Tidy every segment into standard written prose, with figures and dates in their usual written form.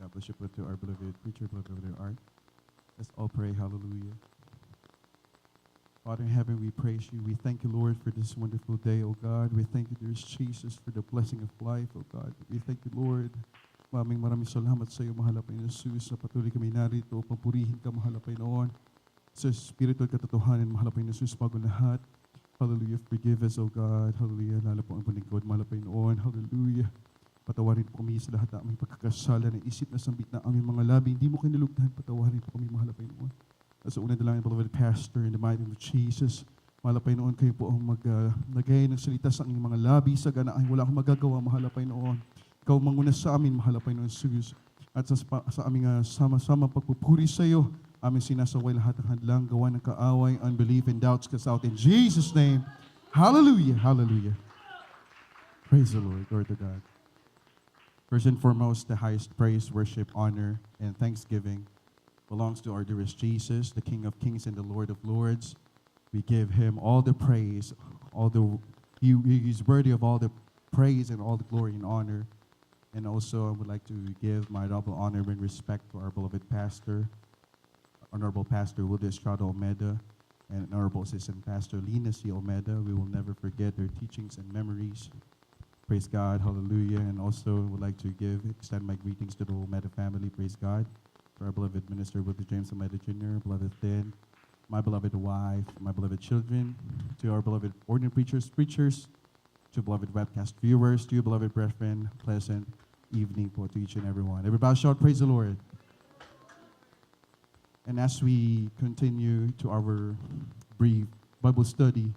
God bless you, to our beloved preacher, beloved Art. Let's all pray, hallelujah. Father in heaven, we praise you. We thank you, Lord, for this wonderful day, oh God. We thank you, dear Jesus, for the blessing of life, oh God. We thank you, Lord. Maraming salamat sa iyo, mahal na Panginoon Jesus, na patuloy kami narito, papurihin ka, mahal na Panginoon. Sa spiritual katotohanan, mahal na Panginoon Jesus, bago lahat. Hallelujah, forgive us, oh God. Hallelujah, lalo po ang paningkod, mahal na Panginoon. Hallelujah. Patawarin po kami sa lahat ng aming pagkakasala ng isip na sambit na aming mga labi. Hindi mo kinulugdan, patawarin po kami, mahal na Panginoon. Sa una dalangin, beloved Pastor, in the mighty name of Jesus, mahal na Panginoon, kayo po ang maglagay ng salita sa aming mga labi, sa ganaan, wala akong magagawa, mahal na Panginoon. Ikaw manguna sa amin, mahal na Panginoon Jesus. At sa aming sama-sama pagpupuri sa iyo, aming sinasaway lahat ng hadlang, gawa ng kaaway, unbelief, and doubts, cast out in Jesus' name. Hallelujah, hallelujah. Praise the Lord, glory to God. First and foremost, the highest praise, worship, honor, and thanksgiving belongs to our dearest Jesus, the King of Kings and the Lord of Lords. We give him all the praise, he is worthy of all the praise and all the glory and honor. And also, I would like to give my double honor and respect to our beloved pastor, Honorable Pastor Wilde Estrada Omeda, and Honorable Assistant Pastor Lina C. Omeda. We will never forget their teachings and memories. Praise God, hallelujah. And also would like to extend my greetings to the whole Omeda family, praise God. To our beloved minister, Wilde James Omeda Jr., beloved Thin, my beloved wife, my beloved children, to our beloved ordinary preachers, to beloved webcast viewers, to you beloved brethren, pleasant evening po to each and everyone. Everybody shout, praise the Lord. And as we continue to our brief Bible study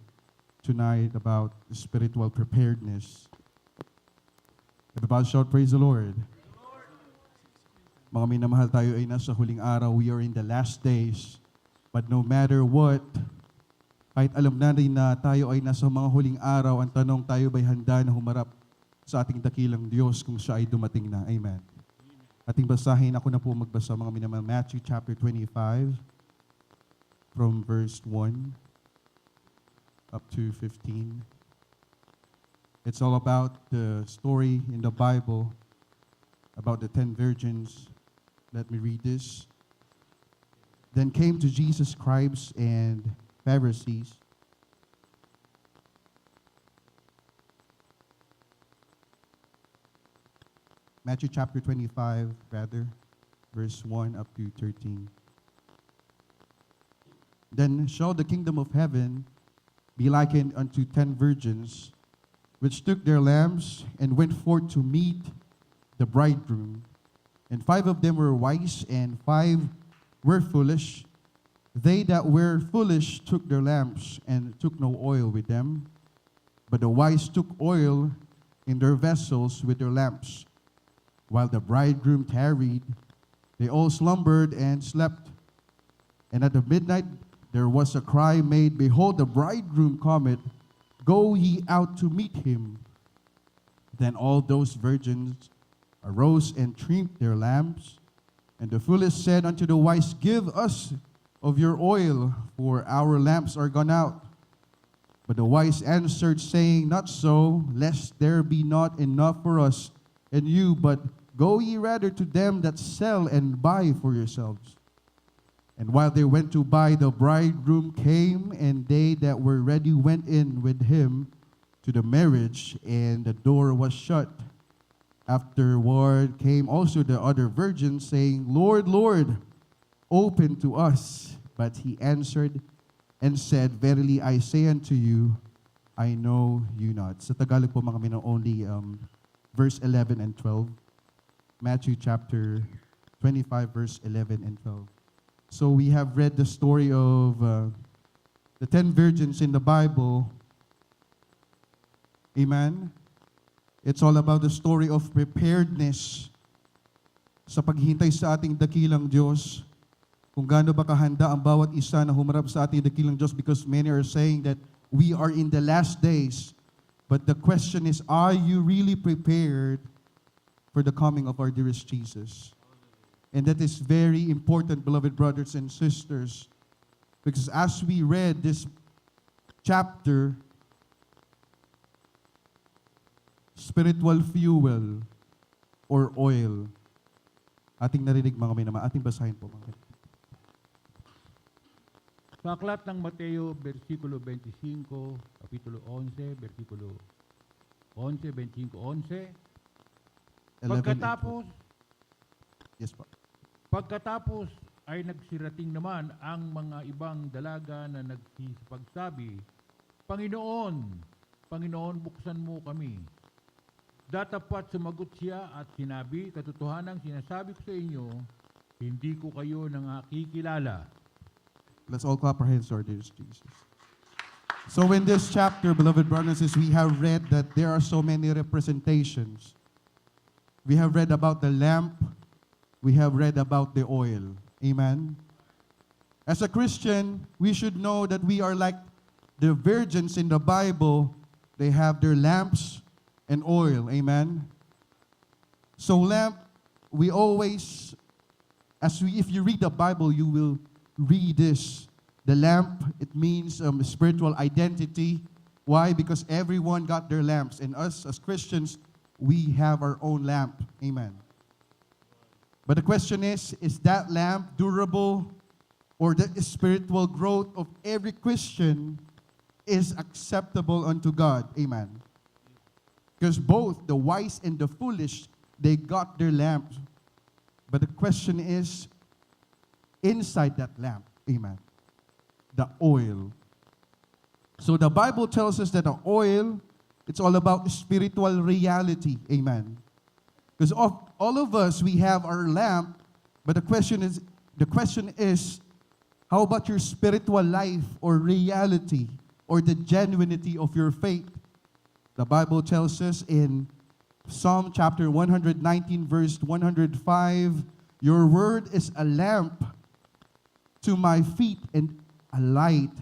tonight about spiritual preparedness, everybody shout, praise the Lord. Mga minamahal, tayo ay nasa huling araw. We are in the last days. But no matter what, kahit alam natin na tayo ay nasa mga huling araw, ang tanong, tayo ba'y handa na humarap sa ating dakilang Diyos kung siya ay dumating na? Amen. Ating basahin, ako na po magbasa, mga minamahal, Matthew chapter 25 from verse 1 up to 15. It's all about the story in the Bible about the 10 virgins. Let me read this. Then came to Jesus scribes and Pharisees, Matthew chapter 25, verse 1 up to 13. Then shall the kingdom of heaven be likened unto 10 virgins, which took their lamps and went forth to meet the bridegroom. And 5 of them were wise, and 5 were foolish. They that were foolish took their lamps, and took no oil with them. But the wise took oil in their vessels with their lamps. While the bridegroom tarried, they all slumbered and slept. And at the midnight there was a cry made, Behold, the bridegroom cometh, go ye out to meet him. Then all those virgins arose and trimmed their lamps. And the foolish said unto the wise, Give us of your oil, for our lamps are gone out. But the wise answered, saying, Not so, lest there be not enough for us and you, but go ye rather to them that sell and buy for yourselves. And while they went to buy, the bridegroom came, and they that were ready went in with him to the marriage, and the door was shut. Afterward came also the other virgins, saying, Lord, Lord, open to us. But he answered and said, Verily I say unto you, I know you not. Sa Tagalog po mga minong, only verse 11 and 12. Matthew chapter 25, verse 11 and 12. So we have read the story of the 10 virgins in the Bible. Amen? It's all about the story of preparedness sa paghihintay sa ating dakilang Diyos. Kung gaano ba kahanda ang bawat isa na humarap sa ating dakilang Diyos, because many are saying that we are in the last days. But the question is, are you really prepared for the coming of our dearest Jesus? And that is very important, beloved brothers and sisters, because as we read this chapter, spiritual fuel or oil. ating narinig mga minamahal. Ating basahin po mga kapatid. Sa aklat ng Mateo, versikulo 25, kapitulo 11, versikulo 11, 25, 11. 11 Pagkatapos, Yes po. pagkatapos ay nagsirating naman ang mga ibang dalaga na nagsisipagsabi, Panginoon, Panginoon, buksan mo kami. Datapat sumagot siya at sinabi, katotohanang sinasabi ko sa inyo, hindi ko kayo nakikilala. Let's all clap our hands to our dear Jesus. So in this chapter, beloved brothers and sisters, we have read that there are so many representations. We have read about the lamp. We have read about the oil. Amen. As a Christian, we should know that we are like the virgins in the Bible. They have their lamps and oil. Amen. So lamp, we always, if you read the Bible, you will read this. The lamp, it means spiritual identity. Why? Because everyone got their lamps. And us as Christians, we have our own lamp. Amen. But the question is that lamp durable, or the spiritual growth of every Christian is acceptable unto God? Amen. Because both the wise and the foolish, they got their lamps. But the question is, inside that lamp, amen, the oil. So the Bible tells us that the oil, it's all about spiritual reality, amen. Because all of us, we have our lamp, but the question is, how about your spiritual life or reality or the genuinity of your faith? The Bible tells us in Psalm chapter 119, verse 105, your word is a lamp to my feet and a light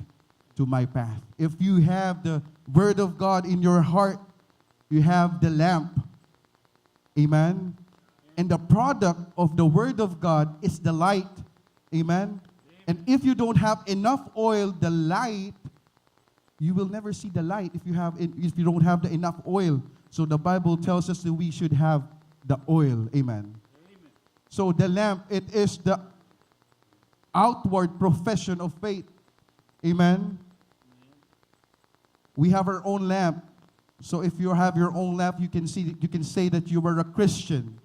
to my path. If you have the word of God in your heart, you have the lamp. Amen. And the product of the word of God is the light. Amen. And if you don't have enough oil, the light, you will never see the light if you don't have the enough oil. So the Bible tells us that we should have the oil. Amen. So the lamp, it is the outward profession of faith. Amen. We have our own lamp. So if you have your own lamp, you can say that you are a Christian.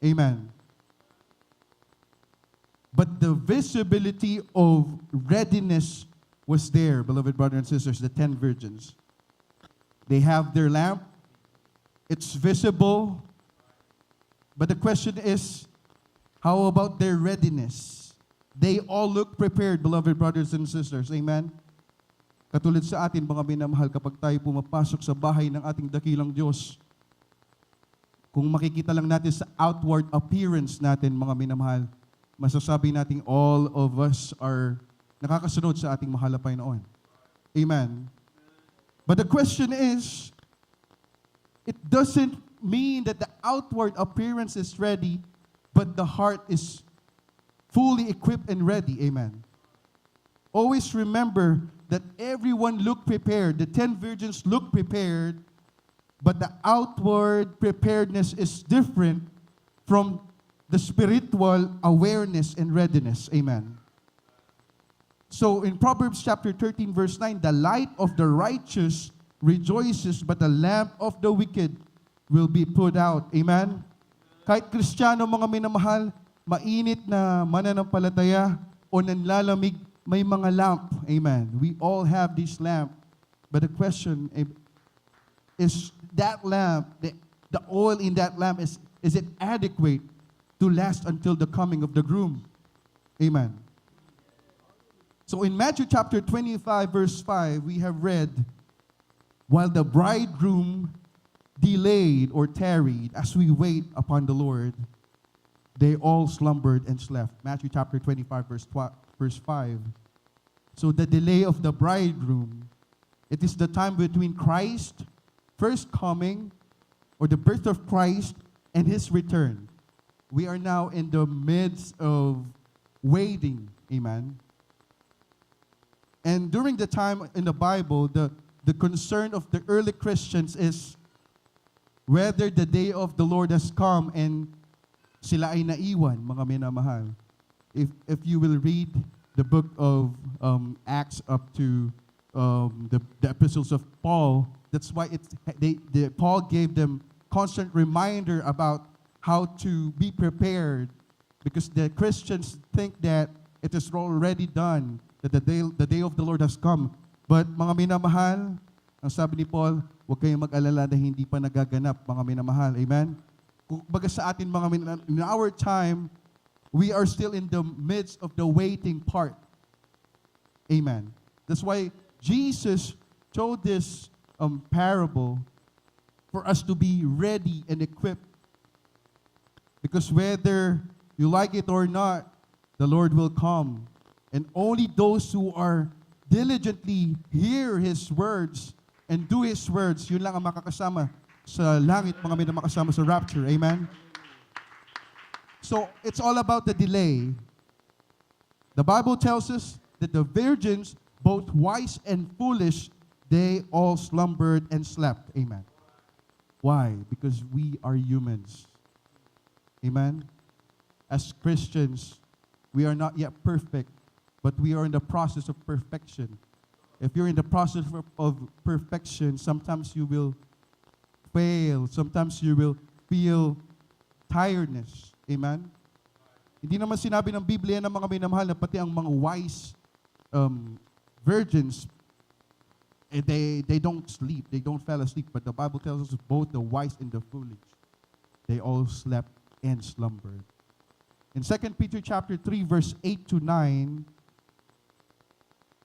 Amen. But the visibility of readiness was there, beloved brothers and sisters, the 10 virgins. They have their lamp. It's visible. But the question is, how about their readiness? They all look prepared, beloved brothers and sisters. Amen? Katulad sa atin, mga minamahal, kapag tayo pumapasok sa bahay ng ating dakilang Diyos, kung makikita lang natin sa outward appearance natin, mga minamahal, masasabi natin all of us are nakakasunod sa ating mahal na Panginoon. Amen? But the question is, it doesn't mean that the outward appearance is ready, but the heart is fully equipped and ready. Amen. Always remember that everyone looked prepared. The 10 virgins looked prepared, but the outward preparedness is different from the spiritual awareness and readiness. Amen. So in Proverbs chapter 13, verse 9, the light of the righteous rejoices, but the lamp of the wicked will be put out. Amen? Kahit Kristiyano, mga minamahal, mainit na mananampalataya o nanlalamig, may mga lamp. Amen. We all have this lamp. But the question is that lamp, the oil in that lamp, is it adequate to last until the coming of the groom? Amen. So in Matthew chapter 25, verse 5, we have read, while the bridegroom delayed or tarried as we wait upon the Lord, they all slumbered and slept. Matthew chapter 25, verse 5. So the delay of the bridegroom, it is the time between Christ first coming, or the birth of Christ, and his return. We are now in the midst of waiting. Amen. And during the time in the Bible, the concern of the early Christians is whether the day of the Lord has come and Sila ay naiwan, mga minamahal. If you will read the book of Acts up to the epistles of Paul, that's why Paul gave them constant reminder about how to be prepared, because the Christians think that it is already done, that the day of the Lord has come. But mga minamahal, ang sabi ni Paul, huwag kayong mag-alala na hindi pa nagaganap, mga minamahal. Amen? Kung baga sa atin, in our time, we are still in the midst of the waiting part. Amen. That's why Jesus told this parable for us to be ready and equipped. Because whether you like it or not, the Lord will come. And only those who are diligently hear His words and do His words, yun lang ang makakasama sa langit, mga makasama sa rapture. Amen? So, it's all about the delay. The Bible tells us that the virgins, both wise and foolish, they all slumbered and slept. Amen. Why? Because we are humans. Amen? As Christians, we are not yet perfect, but we are in the process of perfection. If you're in the process of perfection, sometimes you will fail. Sometimes you will feel tiredness. Amen? Hindi naman sinabi ng Biblia ng mga minamahal na pati ang mga wise virgins, they don't sleep, they don't fall asleep. But the Bible tells us both the wise and the foolish, they all slept and slumbered. In 2 Peter chapter 3, verse 8 to 9,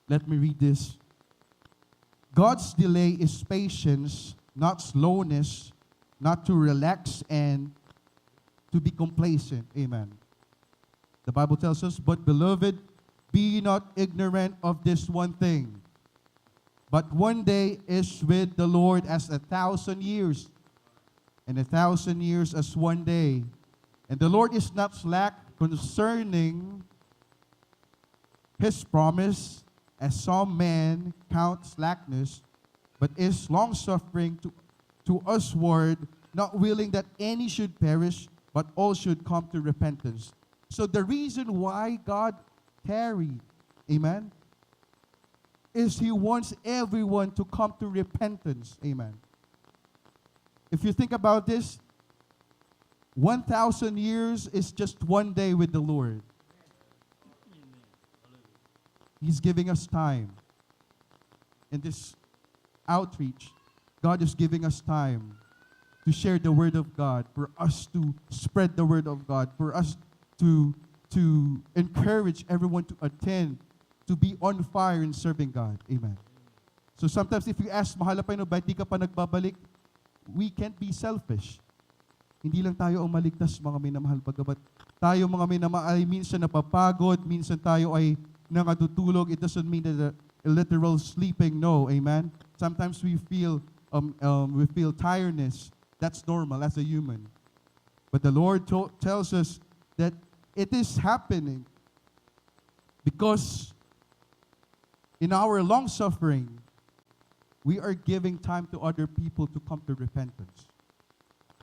let me read this. God's delay is patience, not slowness, not to relax and to be complacent. Amen. The Bible tells us, but beloved, be not ignorant of this one thing. But one day is with the Lord as 1,000 years, and 1,000 years as one day. And the Lord is not slack concerning His promise, as some men count slackness, but is long-suffering to usward, not willing that any should perish, but all should come to repentance. So the reason why God tarried, amen, is He wants everyone to come to repentance. Amen. If you think about this, 1,000 years is just one day with the Lord. He's giving us time. In this outreach, God is giving us time to share the Word of God, for us to spread the Word of God, for us to encourage everyone to attend, to be on fire in serving God. Amen. So sometimes if you ask, mahal pa yun, ba't di ka pa nagbabalik? We can't be selfish. Hindi lang tayo ang maligtas, mga minamahal, pagkabat tayo mga minamahal ay minsan napapagod, minsan tayo ay nakatutulog. It doesn't mean that a literal sleeping. No, amen. Sometimes we feel tiredness. That's normal as a human. But the Lord tells us that it is happening because in our long suffering, we are giving time to other people to come to repentance.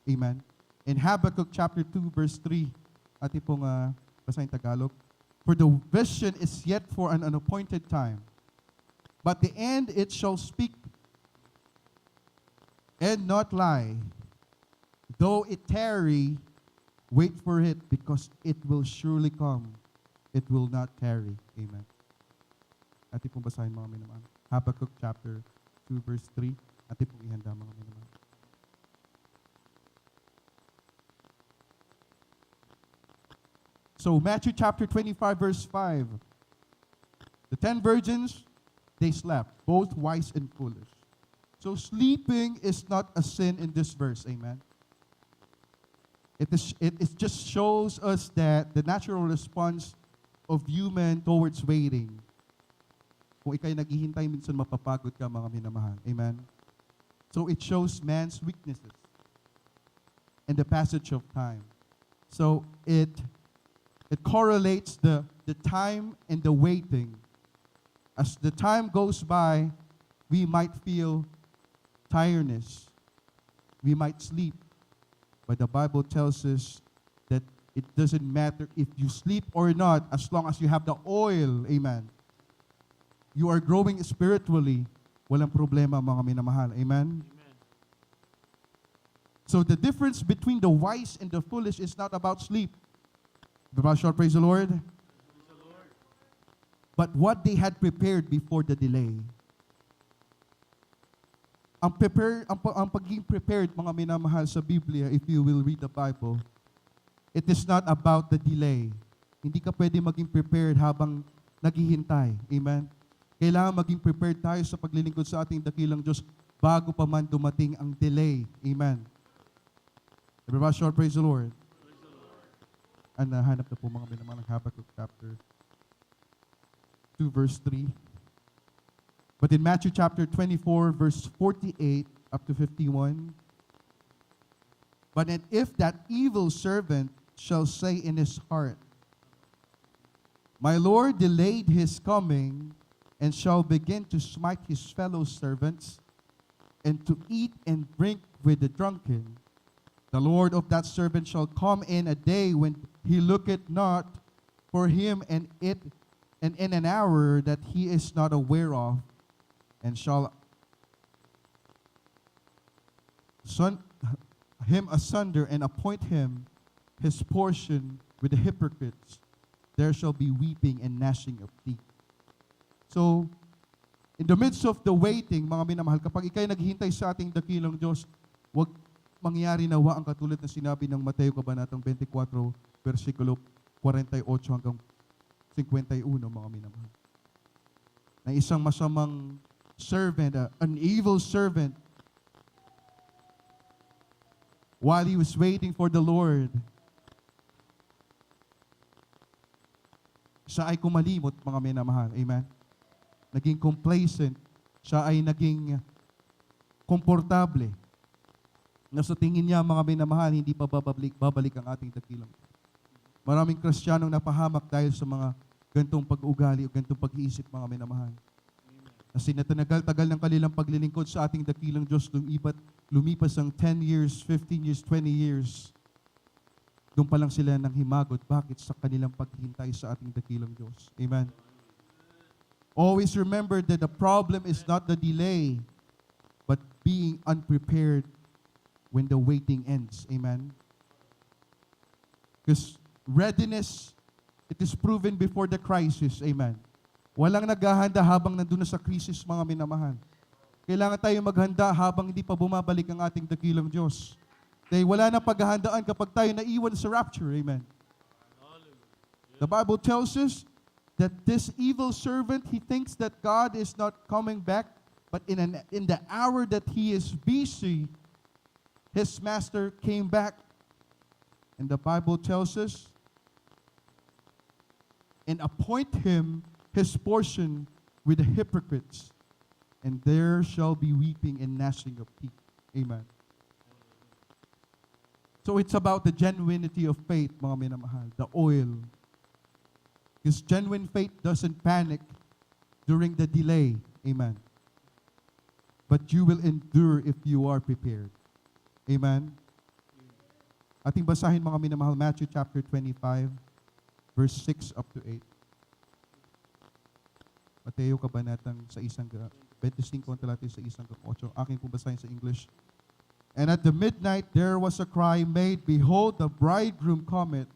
Amen. In Habakkuk chapter 2 verse 3, ati pong basahin Tagalog. For the vision is yet for an unappointed time, but the end it shall speak and not lie. Though it tarry, wait for it, because it will surely come. It will not tarry. Amen. Ati pong basahin mga minamahal. Habakkuk chapter 2 verse 3. Ati pong ihanda mga minamahal. So Matthew chapter 25 verse 5. The 10 virgins, they slept, both wise and foolish. So sleeping is not a sin in this verse. Amen. It just shows us that the natural response of human towards waiting. Kung ikay naghihintay, minsan mapapagod ka, mga minamahal. Amen. So it shows man's weaknesses and the passage of time. So it correlates the time and the waiting. As the time goes by, we might feel tiredness. We might sleep. But the Bible tells us that It doesn't matter if you sleep or not, as long as you have the oil. Amen. You are growing spiritually. Walang problema, mga minamahal. Amen? So the difference between the wise and the foolish is not about sleep. Praise the Lord. But what they had prepared before the delay. Ang pagiging prepared, mga minamahal, sa Biblia, if you will read the Bible, it is not about the delay. Hindi ka pwede maging prepared habang naghihintay. Amen? Kailangan maging prepared tayo sa paglilingkod sa ating dakilang Diyos bago pa man dumating ang delay. Amen? Everybody shout, praise the Lord. And hanap na po mga minamahal ng Habakkuk chapter 2 verse 3. But in Matthew chapter 24 verse 48 up to 51, but and if that evil servant shall say in his heart, my Lord delayed his coming, and shall begin to smite his fellow servants, and to eat and drink with the drunken, the Lord of that servant shall come in a day when he looketh not for him, and in an hour that he is not aware of, and shall him asunder, and appoint him his portion with the hypocrites. There shall be weeping and gnashing of teeth. So, in the midst of the waiting, mga minamahal, kapag ikay naghihintay sa ating dakilang Diyos, huwag mangyari nawa ang katulad na sinabi ng Mateo Kabanatang 24, versikulo 48 hanggang 51, mga minamahal. Na isang masamang servant, an evil servant, while he was waiting for the Lord, siya ay kumalimot, mga minamahal. Amen? Naging complacent. Siya ay naging komportable. Na sa tingin niya, mga minamahal, hindi pa babalik ang ating dakilang. Maraming Kristiyanong napahamak dahil sa mga gantong pag-ugali o gantong pag-iisip, mga minamahal. Kasi natanagal-tagal ng kanilang paglilingkod sa ating dakilang Diyos, lumipas ang 10 years, 15 years, 20 years. Doon pa lang sila nang himagot. Bakit? Sa kanilang paghintay sa ating dakilang Diyos. Amen? Always remember that the problem is not the delay, but being unprepared when the waiting ends. Amen? Because readiness, it is proven before the crisis. Amen? Walang naghahanda habang nandun na sa crisis, mga minamahal. Kailangan tayo maghanda habang hindi pa bumabalik ang ating dakilang Diyos. Dahil wala na paghahandaan kapag tayo naiwan sa rapture. Amen? The Bible tells us that this evil servant, he thinks that God is not coming back, but in the hour that he is busy, his master came back. And the Bible tells us, and appoint him his portion with the hypocrites, and there shall be weeping and gnashing of teeth. Amen. So it's about the genuinity of faith, mga minamahal, the oil. Because genuine faith doesn't panic during the delay. Amen. But you will endure if you are prepared. Amen. Ating basahin, mga minamahal, Matthew chapter 25, verse 6 up to 8. Mateo Kabanatang sa 25 talata sa 1 Aking po basahin sa English. And at the midnight there was a cry made, Behold, the bridegroom cometh,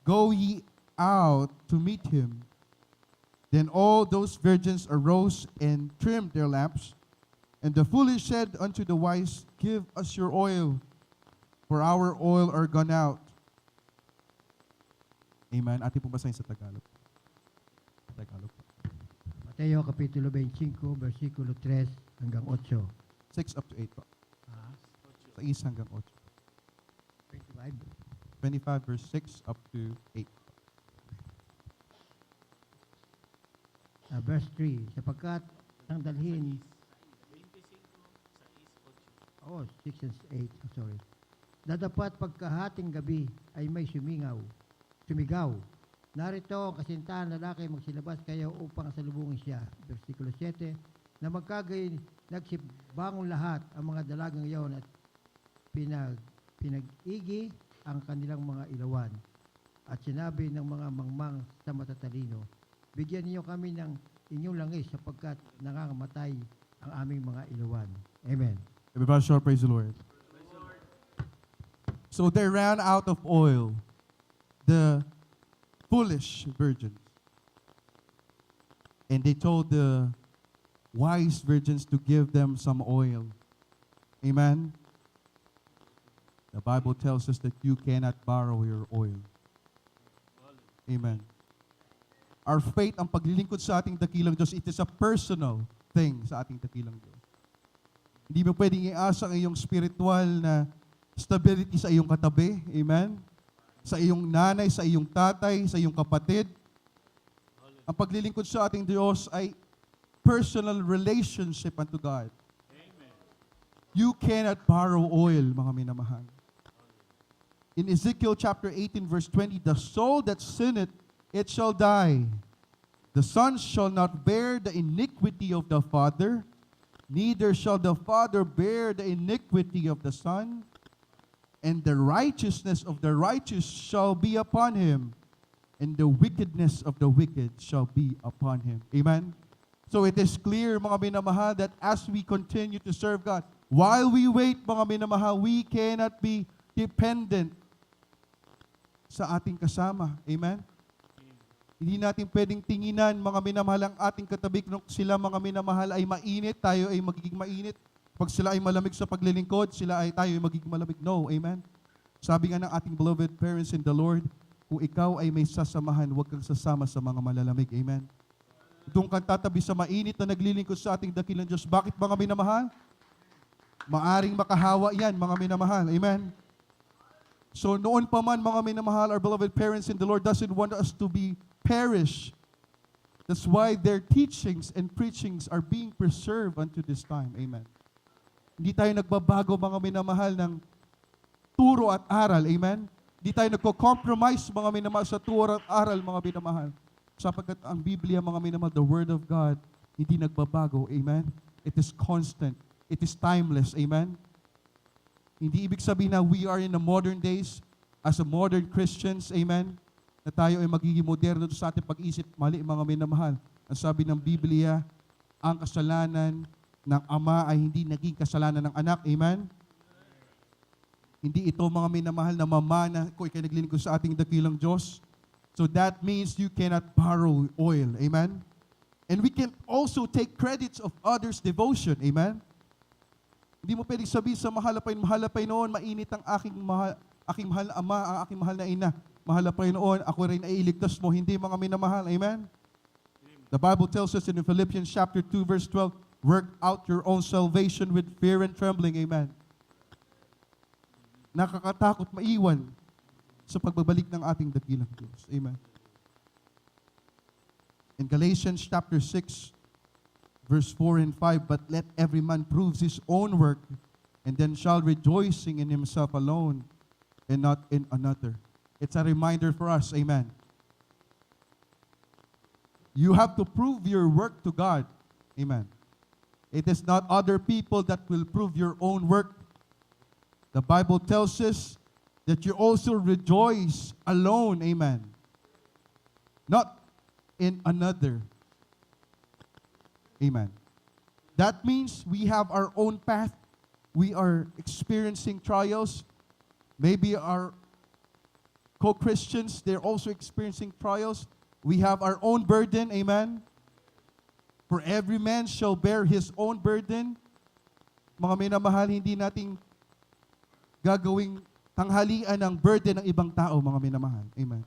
go ye out to meet him. Then all those virgins arose and trimmed their lamps. And the foolish said unto the wise, Give us your oil, for our oil are gone out. Amen. Ating po basahin sa Tagalog. Tagalog. Mateo Kapitulo 25, versikulo 3 hanggang 8. 6 up to 8 po. Sa 1 hanggang 8. 25. 25 verse 6 up to 8. Verse 3, sapagkat ang dalhin, 6 and 8, sorry. Dadapat pagkahating gabi ay may sumigaw. Narito ang kasintahan lalaki magsilabas kayo upang salubungin siya. Versikulo 7, na magkagayon nagsibangon lahat ang mga dalagang iyon at pinag-igi ang kanilang mga ilawan. at sinabi ng mga mangmang sa matatalino, bigyan niyo kami ng inyong langis sapagkat nangangamatay ang aming mga ilawan. Amen. Everybody shall praise the Lord. So they ran out of oil, the foolish virgins. And they told the wise virgins to give them some oil. Amen? The Bible tells us that you cannot borrow your oil. Amen. Our faith, ang paglilingkod sa ating dakilang Diyos, it is a personal thing sa ating dakilang Diyos. Hindi mo pwedeng iasa ang iyong spiritual na stability sa iyong katabi. Amen? Sa iyong nanay, sa iyong tatay, sa iyong kapatid. Ang paglilingkod sa ating Diyos ay personal relationship unto God. Amen. You cannot borrow oil, mga minamahal. In Ezekiel chapter 18 verse 20, the soul that sinneth, it shall die. The son shall not bear the iniquity of the father, neither shall the father bear the iniquity of the son, and the righteousness of the righteous shall be upon him, and the wickedness of the wicked shall be upon him. Amen? So it is clear, mga minamahal, that as we continue to serve God, while we wait, mga minamahal, we cannot be dependent sa ating kasama. Amen? Hindi natin pwedeng tinginan, mga minamahal, ang ating katabi. Kung sila, mga minamahal, ay mainit, tayo ay magiging mainit. Pag sila ay malamig sa paglilingkod, tayo ay magiging malamig. No, amen? Sabi nga ng ating beloved parents in the Lord, kung ikaw ay may sasamahan, huwag kang sasama sa mga malalamig. Amen? Doon kang tatabi sa mainit na naglilingkod sa ating dakilang Diyos. Bakit, mga minamahal? Maaring makahawa yan, mga minamahal. Amen? So noon pa man, mga minamahal, our beloved parents in the Lord doesn't want us to be perish. That's why their teachings and preachings are being preserved unto this time. Amen. Hindi tayo nagbabago, mga minamahal, ng turo at aral. Amen. Hindi tayo nagko-compromise, mga minamahal, sa turo at aral, mga minamahal. Sapagkat ang Biblia, mga minamahal, the Word of God, hindi nagbabago. Amen. It is constant. It is timeless. Amen. Hindi ibig sabihin na we are in the modern days as a modern Christians. Amen. Na tayo ay magiging moderno sa ating pag-isip. Mali, mga minamahal. Ang sabi ng Biblia, ang kasalanan ng ama ay hindi naging kasalanan ng anak. Amen? Hindi ito, mga minamahal, na mamana kung ikay naglilingkod sa ating dakilang Diyos. So that means you cannot borrow oil. Amen? And we can also take credits of others' devotion. Amen? Hindi mo pwedeng sabihin sa mahalapay noon, mainit ang aking mahal na ama, ang aking mahal na ina. Mahalapay noon, ako rin ay iligtas mo. Hindi, mga minamahal. Amen? The Bible tells us in Philippians chapter 2 verse 12, work out your own salvation with fear and trembling. Amen? Nakakatakot maiwan sa pagbabalik ng ating dakilang Diyos. Amen? In Galatians chapter 6 verse 4 and 5, but let every man prove his own work, and then shall rejoicing in himself alone and not in another. It's a reminder for us. Amen. You have to prove your work to God. Amen. It is not other people that will prove your own work. The Bible tells us that you also rejoice alone. Amen. Not in another. Amen. That means we have our own path. We are experiencing trials. Maybe our co-Christians, they're also experiencing trials. We have our own burden. Amen. For every man shall bear his own burden. Mga minamahal, hindi nating gagawing tanghalian ang burden ng ibang tao, mga minamahal. Amen.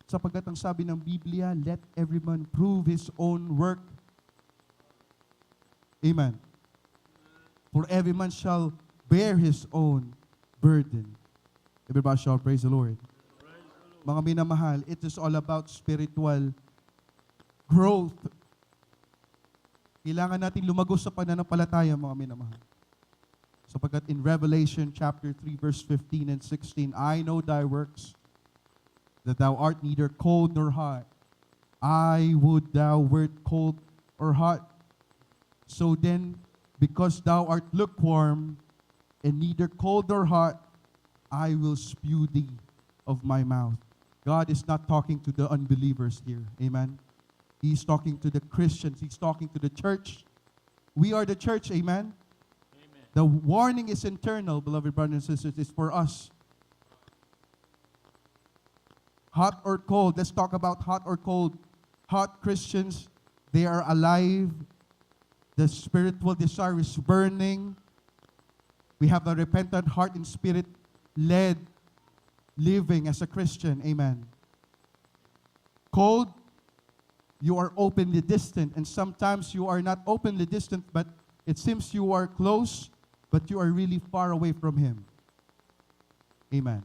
Sapagkat ang sabi ng Biblia, let every man prove his own work. Amen. For every man shall bear his own burden. Everybody shall praise the Lord. Mga minamahal, it is all about spiritual growth. Kailangan natin lumago sa pananampalataya, mga minamahal. Sapagkat in Revelation chapter 3 verse 15 and 16, I know thy works, that thou art neither cold nor hot. I would thou wert cold or hot. So then, because thou art lukewarm, and neither cold nor hot, I will spew thee of my mouth. God is not talking to the unbelievers here. Amen. He's talking to the Christians. He's talking to the church. We are the church. Amen. The warning is internal, beloved brothers and sisters. It's for us. Hot or cold. Let's talk about hot or cold. Hot Christians, they are alive. The spiritual desire is burning. We have a repentant heart and spirit led living as a Christian. Amen. Cold, you are openly distant. And sometimes you are not openly distant, but it seems you are close, but you are really far away from Him. Amen.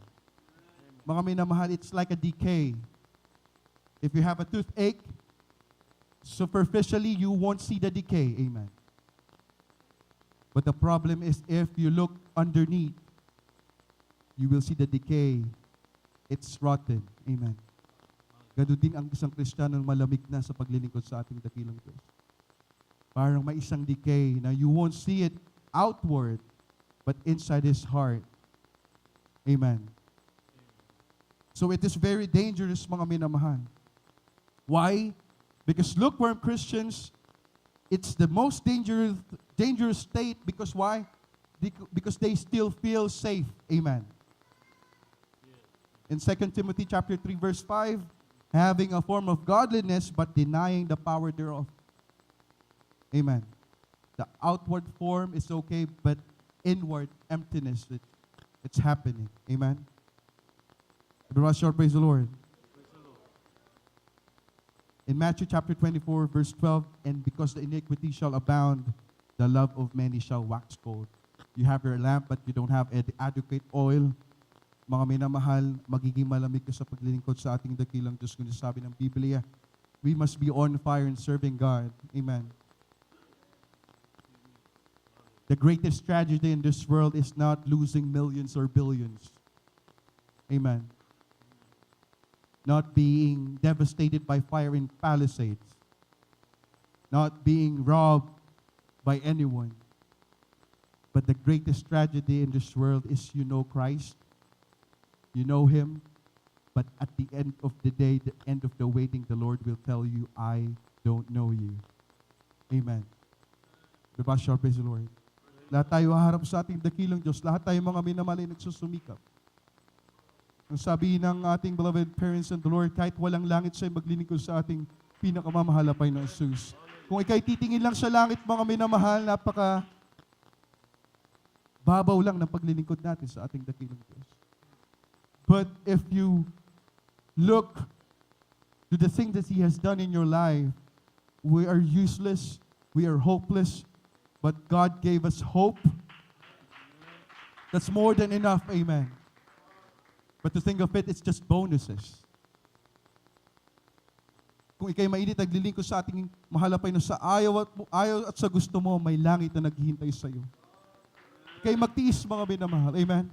Mga minamahal, it's like a decay. If you have a toothache, superficially, you won't see the decay. Amen. But the problem is if you look underneath, you will see the decay. It's rotten. Amen. Ganun din ang isang Kristiyano malamig na sa paglilingkod sa ating dakilang Diyos. Parang may isang decay na you won't see it outward, but inside his heart. Amen. So it is very dangerous, mga minamahal. Why? Because lukewarm Christians, it's the most dangerous state. Because why? Because they still feel safe. Amen. In 2 Timothy chapter 3 verse 5, having a form of godliness but denying the power thereof. Amen. The outward form is okay, but inward emptiness, it's happening. Amen. Everyone shall praise the Lord. In Matthew chapter 24 verse 12, and because the iniquity shall abound, the love of many shall wax cold. You have your lamp but you don't have adequate oil. Mga minamahal, magiging malamig ka sa paglilingkod sa ating dakilang Diyos. Kung sabi ng Biblia, we must be on fire in serving God. Amen. The greatest tragedy in this world is not losing millions or billions. Amen. Not being devastated by fire in Palisades. Not being robbed by anyone. But the greatest tragedy in this world is you know Christ. You know Him. But at the end of the day, the end of the waiting, the Lord will tell you, I don't know you. Amen. Diba, shall praise the Lord. Lahat tayo haharap sa ating dakilang Diyos. Lahat tayo mga minamali nagsusumikap. Ang sabi ng ating beloved parents and the Lord, kahit walang langit siya'y maglilingkod sa ating pinakamamahal na Panginoon Jesus. Kung ika'y titingin lang sa langit, mga minamahal, napaka babaw lang ng paglilingkod natin sa ating dakilang Diyos. But if you look to the thing that He has done in your life, we are useless, we are hopeless, but God gave us hope. That's more than enough, amen. But to think of it, it's just bonuses. Kung ikay mainit, naglilingkod sa ating mahal na Panginoon, sa ayaw at sa gusto mo, may langit na naghihintay sa iyo. Ikay magtiis, mga minamahal. Amen.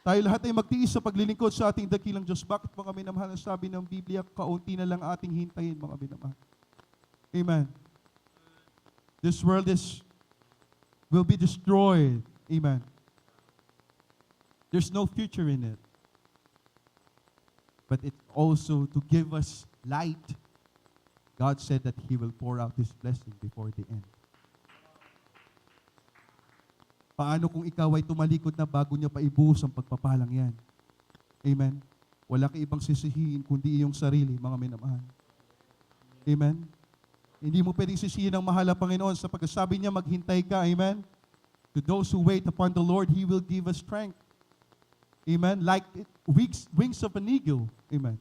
Tayo lahat ay magtiis sa paglilingkod sa ating dakilang Diyos. Bakit, mga minamahal, ang sabi ng Biblia, kaunti na lang ating hintayin, mga minamahal. Amen. This world will be destroyed. Amen. There's no future in it. But it also to give us light. God said that He will pour out His blessing before the end. Paano kung ikaw ay tumalikod na bago niya pa ibuhos ang pagpapalang yan? Amen? Wala kang ibang sisihin kundi iyong sarili, mga minamahal. Amen? Hindi mo pwedeng sisihin ang mahal na Panginoon sa pagkasabi niya, maghintay ka. Amen? To those who wait upon the Lord, He will give us strength. Amen? Like wings of an eagle. Amen?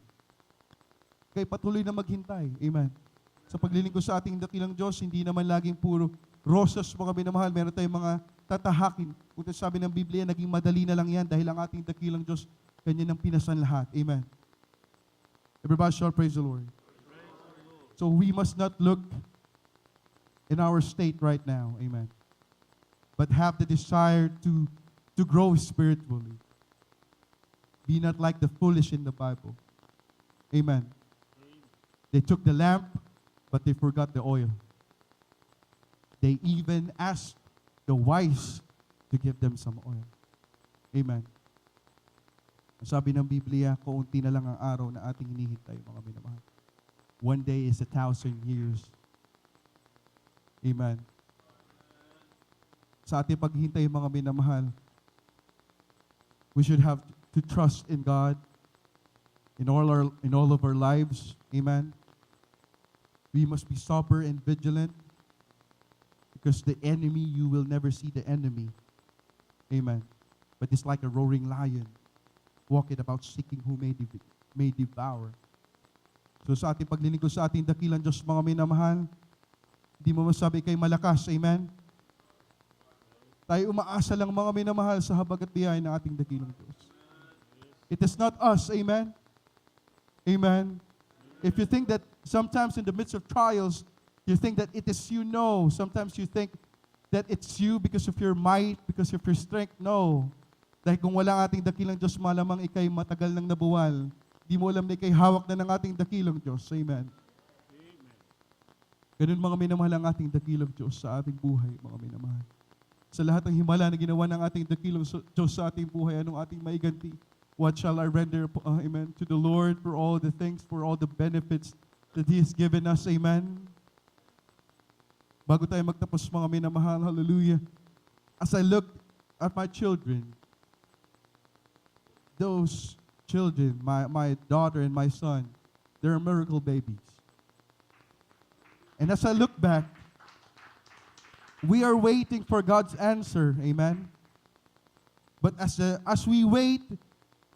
Kaya patuloy na maghintay. Amen? Sa paglilingkod sa ating dakilang Diyos, hindi naman laging puro rosas, mga minamahal. Meron tayong mga tatahakin. Kung sabi ng Biblia, naging madali na lang yan dahil ang ating dakilang Diyos, Kanya nang pinasan lahat. Amen? Everybody shall praise the Lord. So we must not look in our state right now. Amen? But have the desire to grow spiritually. Be not like the foolish in the Bible. Amen. They took the lamp, but they forgot the oil. They even asked the wise to give them some oil. Amen. Sabi ng Biblia, kaunti na lang ang araw na ating hinihintay, mga minamahal. One day is 1,000 years. Amen. Sa ating paghihintay, mga minamahal, we should have to trust in God in all of our lives. Amen. We must be sober and vigilant because the enemy, you will never see the enemy. Amen. But it's like a roaring lion walking about seeking who may devour. So sa ating paglilingkod sa ating dakilang Diyos, mga minamahal, hindi mo masabi kay malakas. Amen. Tayo umaasa lang, mga minamahal, sa habag at biyaya ng ating dakilang Diyos. It is not us. Amen. Amen. If you think that sometimes in the midst of trials, you think that it is you, no. Sometimes you think that it's you because of your might, because of your strength. No. Dahil kung wala ang ating dakilang Diyos, malamang ikay matagal nang nabuwal. Di mo alam na ikay hawak na ng ating dakilang Diyos. Amen. Ganun, mga minamahal, ang ating dakilang Diyos sa ating buhay, mga minamahal. Sa lahat ng himala na ginawa ng ating dakilang Diyos sa ating buhay, anong ating maiganti? What shall I render, amen, to the Lord for all the things, for all the benefits that He has given us? Amen. Bago tayo magtapos, mga minamahal, hallelujah. As I look at my children, those children, my daughter and my son, they're miracle babies. And as I look back, we are waiting for God's answer. Amen. But as we wait,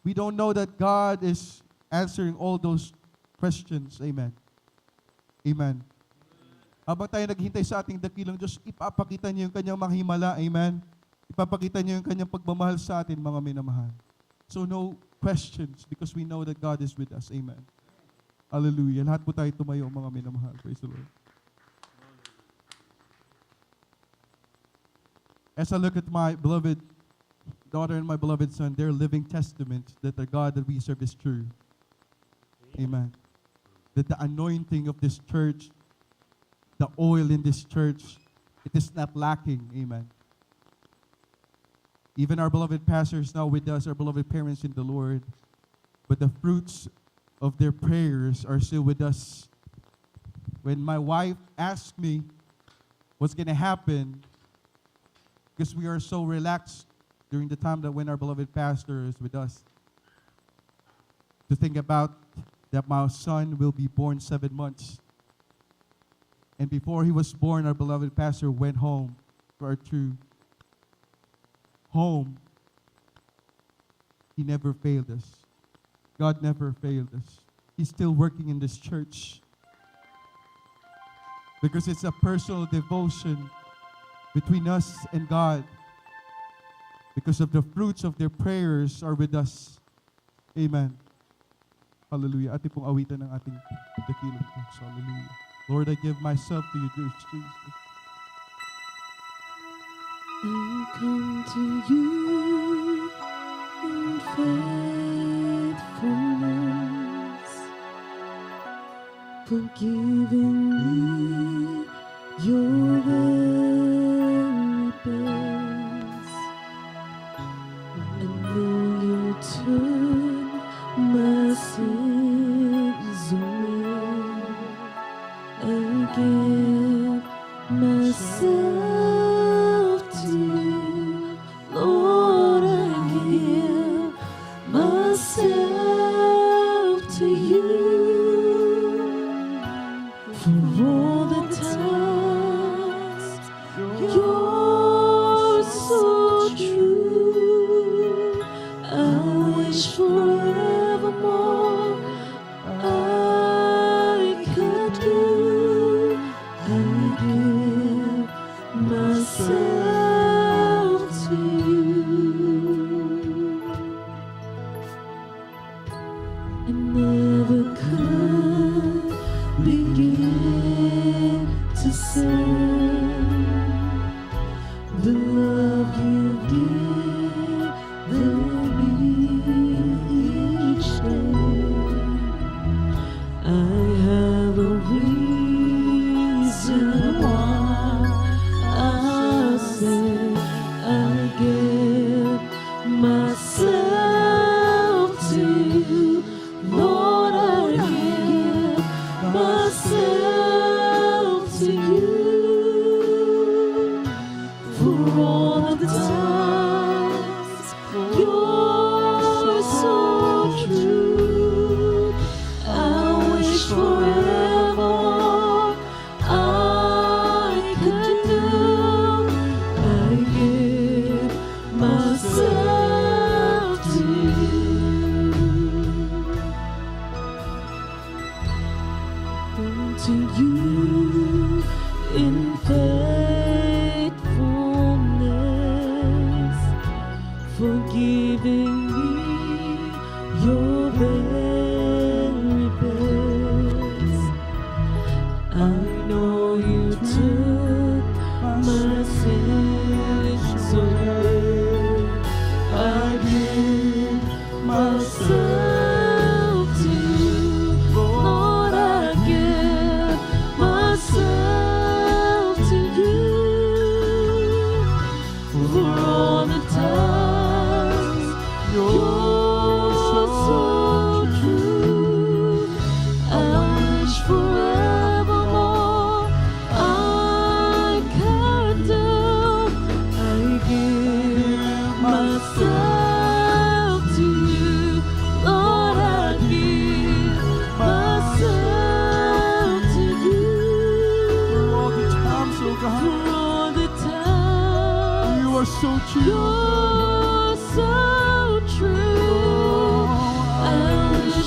we don't know that God is answering all those questions. Amen. Amen. Habang tayo naghintay sa ating dakilang Diyos, ipapakita niyo yung kanyang mga himala. Amen. Ipapakita niyo yung kanyang pagmamahal sa atin, mga minamahal. So no questions because we know that God is with us. Amen. Hallelujah. Lahat po tayo tumayo, mga minamahal. Praise the Lord. As I look at my beloved daughter and my beloved son, they're living testaments that the God that we serve is true. Amen. That the anointing of this church, the oil in this church, it is not lacking. Amen. Even our beloved pastors now with us, our beloved parents in the Lord, but the fruits of their prayers are still with us. When my wife asked me what's going to happen, because we are so relaxed during the time that when our beloved pastor is with us, to think about that my son will be born 7 months. And before he was born, our beloved pastor went home to our true home. He never failed us. God never failed us. He's still working in this church because it's a personal devotion between us and God. Because of the fruits of their prayers are with us. Amen. Hallelujah. Ating pong awitan ng ating dakilang Diyos. Hallelujah. Lord, I give myself to you, dear Jesus. I come to you in faithfulness, forgiving me your very best. I know you turn my sins away. I give myself to you, Lord. I give myself to you for all the times you're so true. I wish forevermore I could do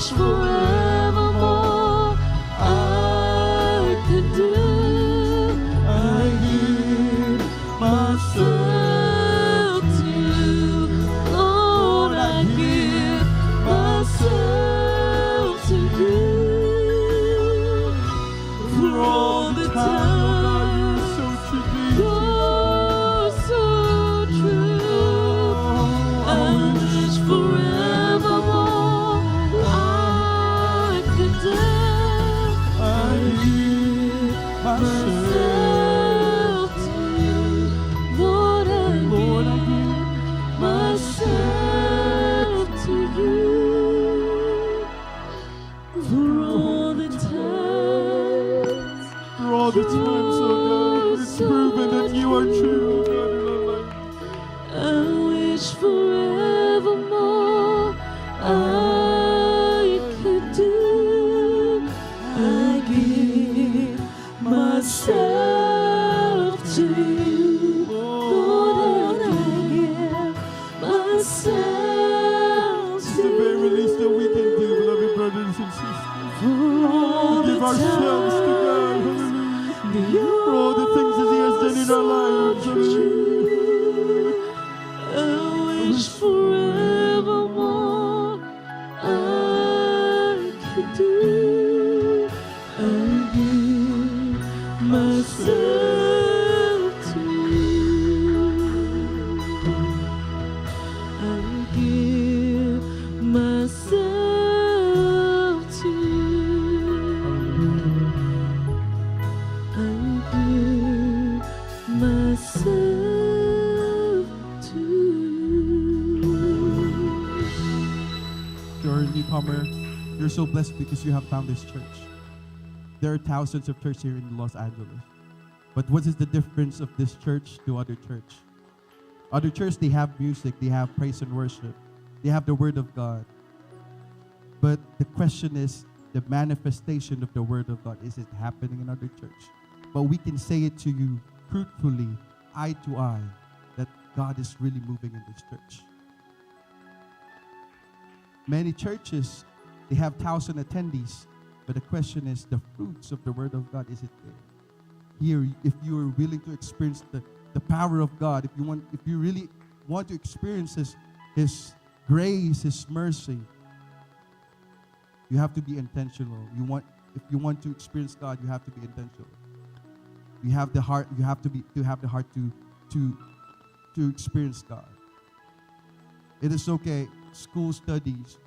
wish forevermore I could do. I give myself Myself to you, Lord, I give myself to you. For all the time you're so true. I wish forevermore I could dare I give myself to you. Lord, I Lord, I give give myself to you. For all the times for all the times, oh God, it's proven that you are true, oh God, in our life. I wish forevermore I could do. I give myself to you. Lord, I give myself It's to the very least that you. we can do, beloved brothers and sisters. For all We give the ourselves to God, times hallelujah. For all the things that He has done in our lives, hallelujah. I wish forevermore I could do. I give myself to you. I give myself to you. I give myself to you. If you're a newcomer, you're so blessed because you have found this church. There are thousands of churches here in Los Angeles. But what is the difference of this church to other church? Other church, they have music, they have praise and worship, they have the word of God. But the question is, the manifestation of the word of God, is it happening in other church? But we can say it to you truthfully, eye to eye, that God is really moving in this church. Many churches, they have 1,000 attendees, but the question is, the fruits of the word of God, is it there? Here, if you are willing to experience the power of God, if you really want to experience His grace, His mercy, you have to be intentional. If you want to experience God, you have to be intentional. You have the heart. You have to have the heart to experience God. It is okay, school studies,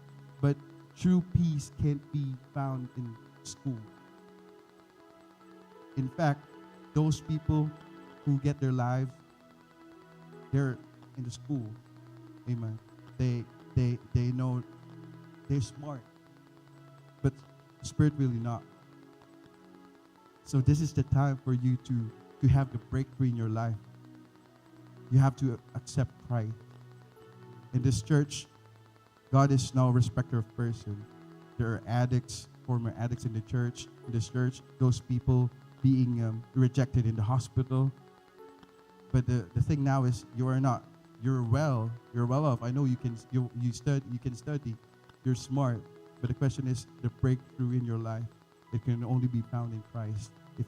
but true peace can't be found in school. In fact, those people who get their lives, they're in the school. Amen. They know they're smart, but spiritually not. So this is the time for you to have the breakthrough in your life. You have to accept Christ. In this church, God is no respecter of person. There are addicts, former addicts in the church, in this church, those people being rejected in the hospital. But the thing now is, you are not. You're well off. I know you can study, you're smart. But the question is, the breakthrough in your life, it can only be found in Christ.